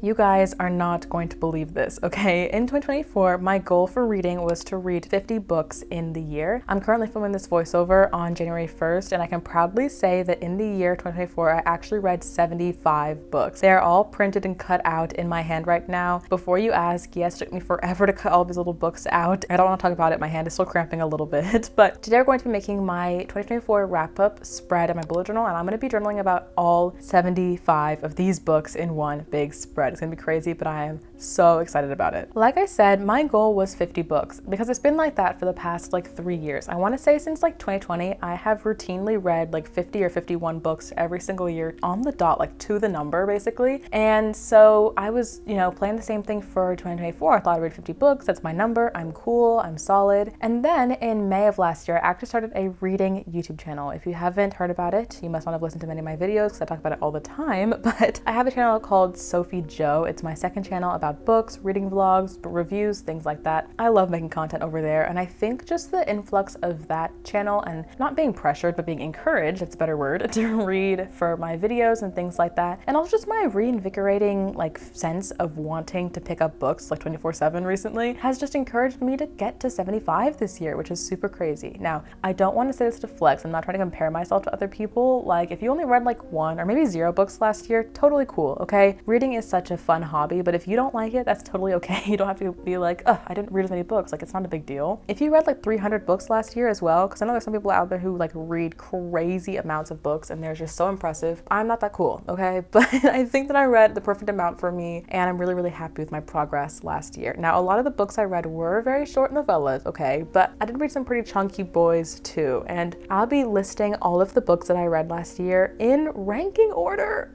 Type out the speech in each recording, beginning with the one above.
You guys are not going to believe this, okay? In 2024, my goal for reading was to read 50 books in the year. I'm currently filming this voiceover on January 1st, and I can proudly say that in the year 2024, I actually read 75 books. They are all printed and cut out in my hand right now. Before you ask, yes, it took me forever to cut all these little books out. I don't want to talk about it, my hand is still cramping a little bit, but today we're going to be making my 2024 wrap-up spread in my bullet journal, and I'm going to be journaling about all 75 of these books in one big spread. It's gonna be crazy, but I am so excited about it. Like I said, my goal was 50 books because it's been like that for the past 3 years. I want to say since 2020, I have routinely read 50 or 51 books every single year on the dot, to the number basically. And so I was, planning the same thing for 2024. I thought I'd read 50 books. That's my number. I'm cool. I'm solid. And then in May of last year, I actually started a reading YouTube channel. If you haven't heard about it, you must not have listened to many of my videos because I talk about it all the time, but I have a channel called Sophie. It's my second channel about books, reading vlogs, reviews, things like that. I love making content over there, and I think just the influx of that channel and not being pressured but being encouraged, that's a better word, to read for my videos and things like that, and also just my reinvigorating sense of wanting to pick up books 24/7 recently has just encouraged me to get to 75 this year, which is super crazy. Now, I don't want to say this to flex. I'm not trying to compare myself to other people. If you only read 1 or maybe 0 books last year, totally cool, okay? Reading is such a fun hobby, but if you don't like it, that's totally okay. You don't have to be like, oh, I didn't read as many books. It's not a big deal. If you read 300 books last year as well, because I know there's some people out there who read crazy amounts of books and they're just so impressive. I'm not that cool, okay? But I think that I read the perfect amount for me, and I'm really, really happy with my progress last year. Now, a lot of the books I read were very short novellas, okay? But I did read some pretty chunky boys too, and I'll be listing all of the books that I read last year in ranking order.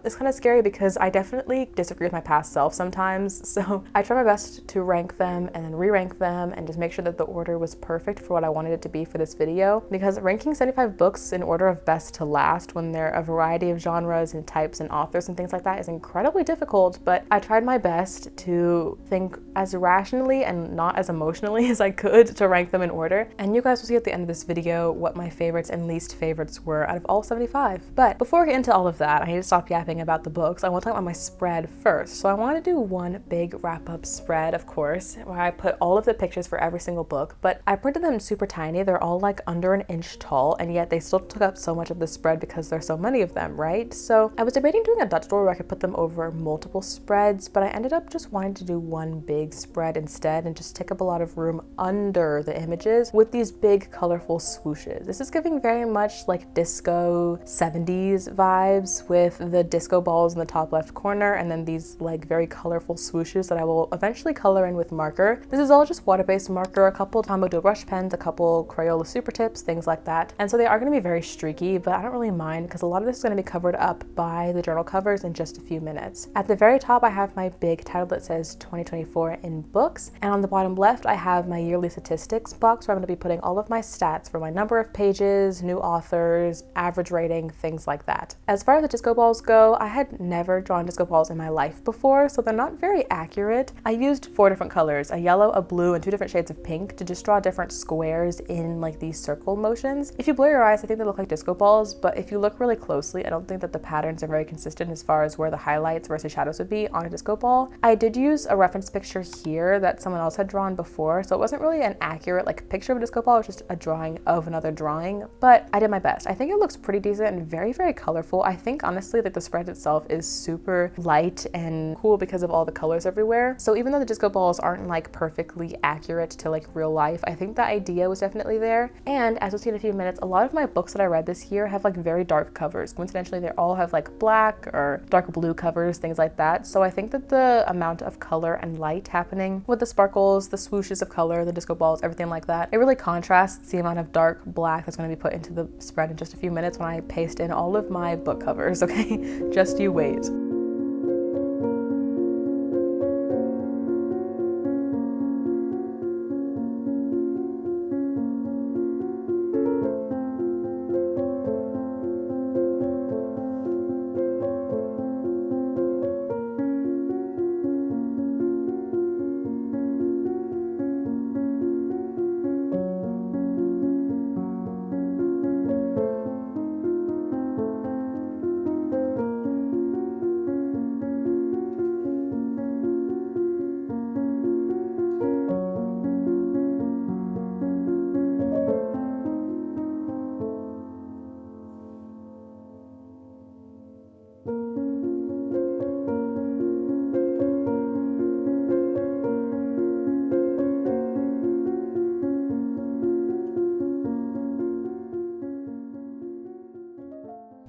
It's kind of scary because I definitely disagree with my past self sometimes, so I try my best to rank them and then re-rank them and just make sure that the order was perfect for what I wanted it to be for this video, because ranking 75 books in order of best to last when they're a variety of genres and types and authors and things like that is incredibly difficult, but I tried my best to think as rationally and not as emotionally as I could to rank them in order, and you guys will see at the end of this video what my favorites and least favorites were out of all 75. But before we get into all of that, I need to stop yapping about the books. I want to talk about my spread first. So I want to do one big wrap-up spread, of course, where I put all of the pictures for every single book, but I printed them super tiny. They're all under an inch tall, and yet they still took up so much of the spread because there's so many of them, right? So I was debating doing a Dutch door where I could put them over multiple spreads, but I ended up just wanting to do one big spread instead and just take up a lot of room under the images with these big colorful swooshes. This is giving very much disco 70s vibes with the disco balls in the top left corner and then these very colorful swooshes that I will eventually color in with marker. This is all just water-based marker, a couple Tombow dough brush pens, a couple Crayola super tips, things like that. And so they are going to be very streaky, but I don't really mind because a lot of this is going to be covered up by the journal covers in just a few minutes. At the very top, I have my big title that says 2024 in books, and on the bottom left, I have my yearly statistics box where I'm going to be putting all of my stats for my number of pages, new authors, average rating, things like that. As far as the disco balls go, I had never drawn disco balls in my life before, so they're not very accurate. I used 4 different colors, a yellow, a blue, and 2 different shades of pink to just draw different squares in these circle motions. If you blur your eyes, I think they look like disco balls, but if you look really closely, I don't think that the patterns are very consistent as far as where the highlights versus shadows would be on a disco ball. I did use a reference picture here that someone else had drawn before, so it wasn't really an accurate picture of a disco ball, it was just a drawing of another drawing, but I did my best. I think it looks pretty decent and very, very colorful. I think honestly the spread itself is super light and cool because of all the colors everywhere. So even though the disco balls aren't perfectly accurate to real life, I think the idea was definitely there. And as we'll see in a few minutes, a lot of my books that I read this year have very dark covers. Coincidentally, they all have black or dark blue covers, things like that. So I think that the amount of color and light happening with the sparkles, the swooshes of color, the disco balls, everything like that, it really contrasts the amount of dark black that's going to be put into the spread in just a few minutes when I paste in all of my book covers, okay? Just you wait.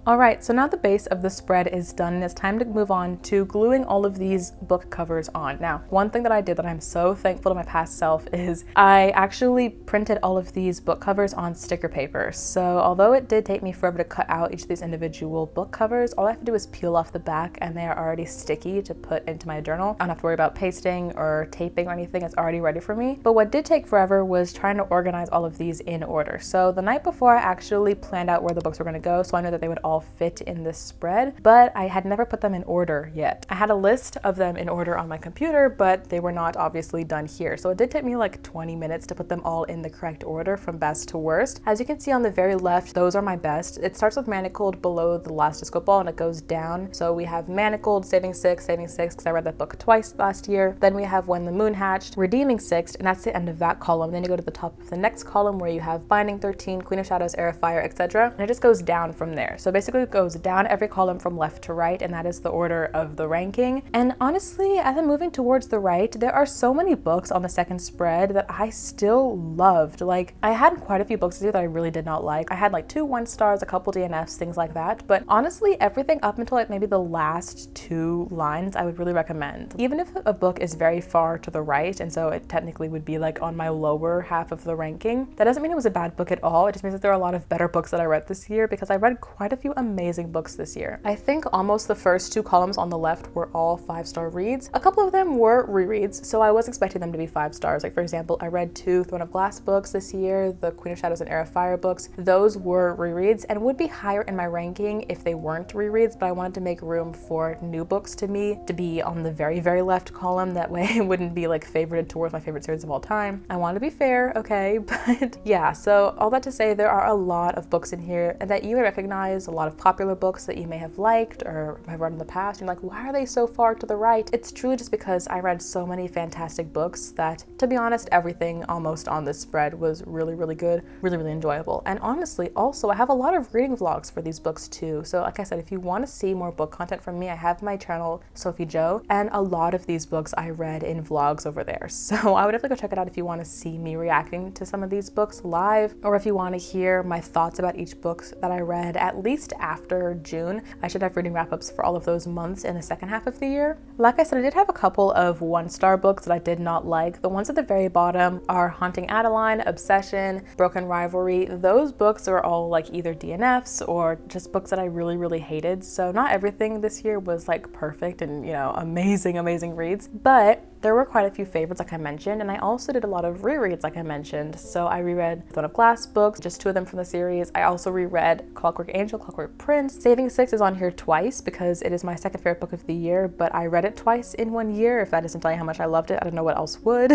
All right, so now the base of the spread is done and it's time to move on to gluing all of these book covers on. Now, one thing that I did that I'm so thankful to my past self is I actually printed all of these book covers on sticker paper. So although it did take me forever to cut out each of these individual book covers, all I have to do is peel off the back and they are already sticky to put into my journal. I don't have to worry about pasting or taping or anything, it's already ready for me. But what did take forever was trying to organize all of these in order. So the night before I actually planned out where the books were gonna go, so I knew that they would all fit in this spread, but I had never put them in order yet. I had a list of them in order on my computer, but they were not obviously done here. So it did take me like 20 minutes to put them all in the correct order from best to worst. As you can see on the very left, those are my best. It starts with Manacled below the last disco ball and it goes down. So we have Manacled, Saving Six, because I read that book twice last year. Then we have When the Moon Hatched, Redeeming Six, and that's the end of that column. Then you go to the top of the next column where you have Binding 13, Queen of Shadows, Heir of Fire, etc. And it just goes down from there. So basically it goes down every column from left to right, and that is the order of the ranking. And honestly, as I'm moving towards the right, there are so many books on the second spread that I still loved. Like, I had quite a few books this year that I really did not like. I had like 2 1-stars, a couple DNFs, things like that. But honestly, everything up until like maybe the last 2 lines, I would really recommend. Even if a book is very far to the right, and so it technically would be like on my lower half of the ranking, that doesn't mean it was a bad book at all. It just means that there are a lot of better books that I read this year because I read quite a few amazing books this year. I think almost the first 2 columns on the left were all 5-star reads. A couple of them were rereads, so I was expecting them to be 5 stars. Like for example, I read 2 Throne of Glass books this year, the Queen of Shadows and Heir of Fire books. Those were rereads and would be higher in my ranking if they weren't rereads, but I wanted to make room for new books to me to be on the very, very left column. That way it wouldn't be like favorited towards my favorite series of all time. I want to be fair, okay? But yeah, so all that to say, there are a lot of books in here and that you may recognize, a lot of popular books that you may have liked or have read in the past. You're like, why are they so far to the right? It's truly just because I read so many fantastic books that, to be honest, everything almost on this spread was really, really good, really, really enjoyable. And honestly, also, I have a lot of reading vlogs for these books too. So like I said, if you want to see more book content from me, I have my channel, Sophie Jo, and a lot of these books I read in vlogs over there. So I would definitely go check it out if you want to see me reacting to some of these books live, or if you want to hear my thoughts about each book that I read, at least after June. I should have reading wrap-ups for all of those months in the second half of the year. Like I said, I did have a couple of 1-star books that I did not like. The ones at the very bottom are Haunting Adeline, Obsession, Broken Rivalry. Those books are all like either DNFs or just books that I really, really hated. So not everything this year was like perfect and, you know, amazing, amazing reads, but there were quite a few favorites like I mentioned, and I also did a lot of rereads like I mentioned. So I reread Throne of Glass books, just 2 of them from the series. I also reread Clockwork Angel, Clockwork Prince. Saving Six is on here twice because it is my second favorite book of the year, but I read it twice in 1 year. If that doesn't tell you how much I loved it, I don't know what else would.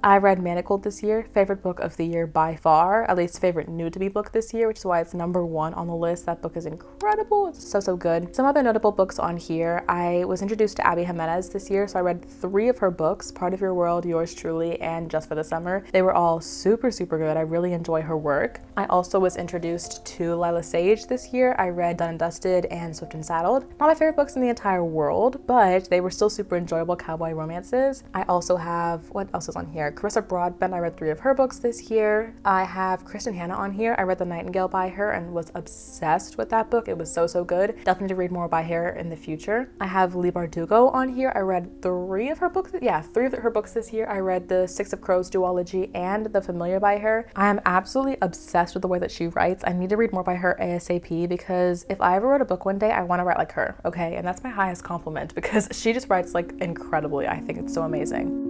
I read Manacled this year, favorite book of the year by far, at least favorite new to me book this year, which is why it's #1 on the list. That book is incredible. It's so, so good. Some other notable books on here. I was introduced to Abby Jimenez this year, so I read 3 of her books, Part of Your World, Yours Truly, and Just for the Summer. They were all super, super good. I really enjoy her work. I also was introduced to Lila Sage this year. I read Done and Dusted and Swift and Saddled. Not my favorite books in the entire world, but they were still super enjoyable cowboy romances. I also have, what else is on here? Carissa Broadbent, I read 3 of her books this year. I have Kristen Hanna on here. I read The Nightingale by her and was obsessed with that book. It was so, so good. Definitely need to read more by her in the future. I have Leigh Bardugo on here. I read 3 of her books. Yeah, 3 of her books this year. I read the Six of Crows duology and The Familiar by her. I am absolutely obsessed with the way that she writes. I need to read more by her ASAP because if I ever wrote a book one day, I want to write like her, okay? And that's my highest compliment because she just writes like incredibly. I think it's so amazing.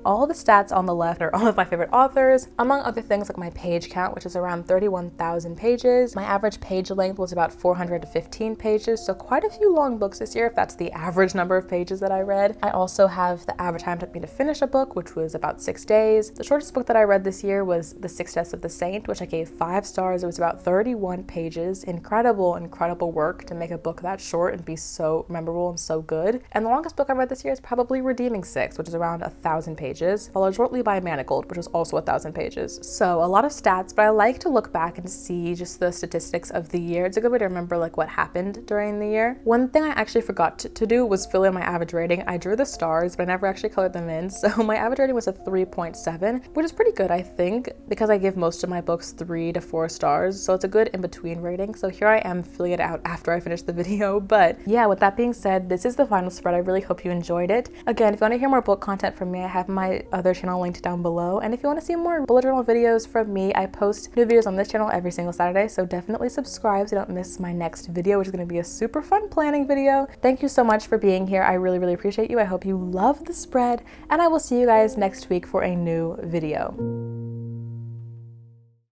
All the stats on the left are all of my favorite authors, among other things like my page count, which is around 31,000 pages. My average page length was about 415 pages, so quite a few long books this year if that's the average number of pages that I read. I also have the average time it took me to finish a book, which was about 6 days. The shortest book that I read this year was The Six Deaths of the Saint, which I gave 5 stars. It was about 31 pages. Incredible work to make a book that short and be so memorable and so good. And the longest book I read this year is probably Redeeming Six, which is around 1,000 pages, followed shortly by Manacled, which was also 1,000 pages. So a lot of stats, but I like to look back and see just the statistics of the year. It's a good way to remember like what happened during the year. One thing I actually forgot to do was fill in my average rating. I drew the stars, but I never actually colored them in. So my average rating was a 3.7, which is pretty good, I think, because I give most of my books 3 to 4 stars. So it's a good in-between rating. So here I am filling it out after I finish the video. But yeah, with that being said, this is the final spread. I really hope you enjoyed it. Again, if you want to hear more book content from me, I have my other channel linked down below. And if you want to see more bullet journal videos from me, I post new videos on this channel every single Saturday. So definitely subscribe so you don't miss my next video, which is going to be a super fun planning video. Thank you so much for being here. I really appreciate you. I hope you love the spread, and I will see you guys next week for a new video.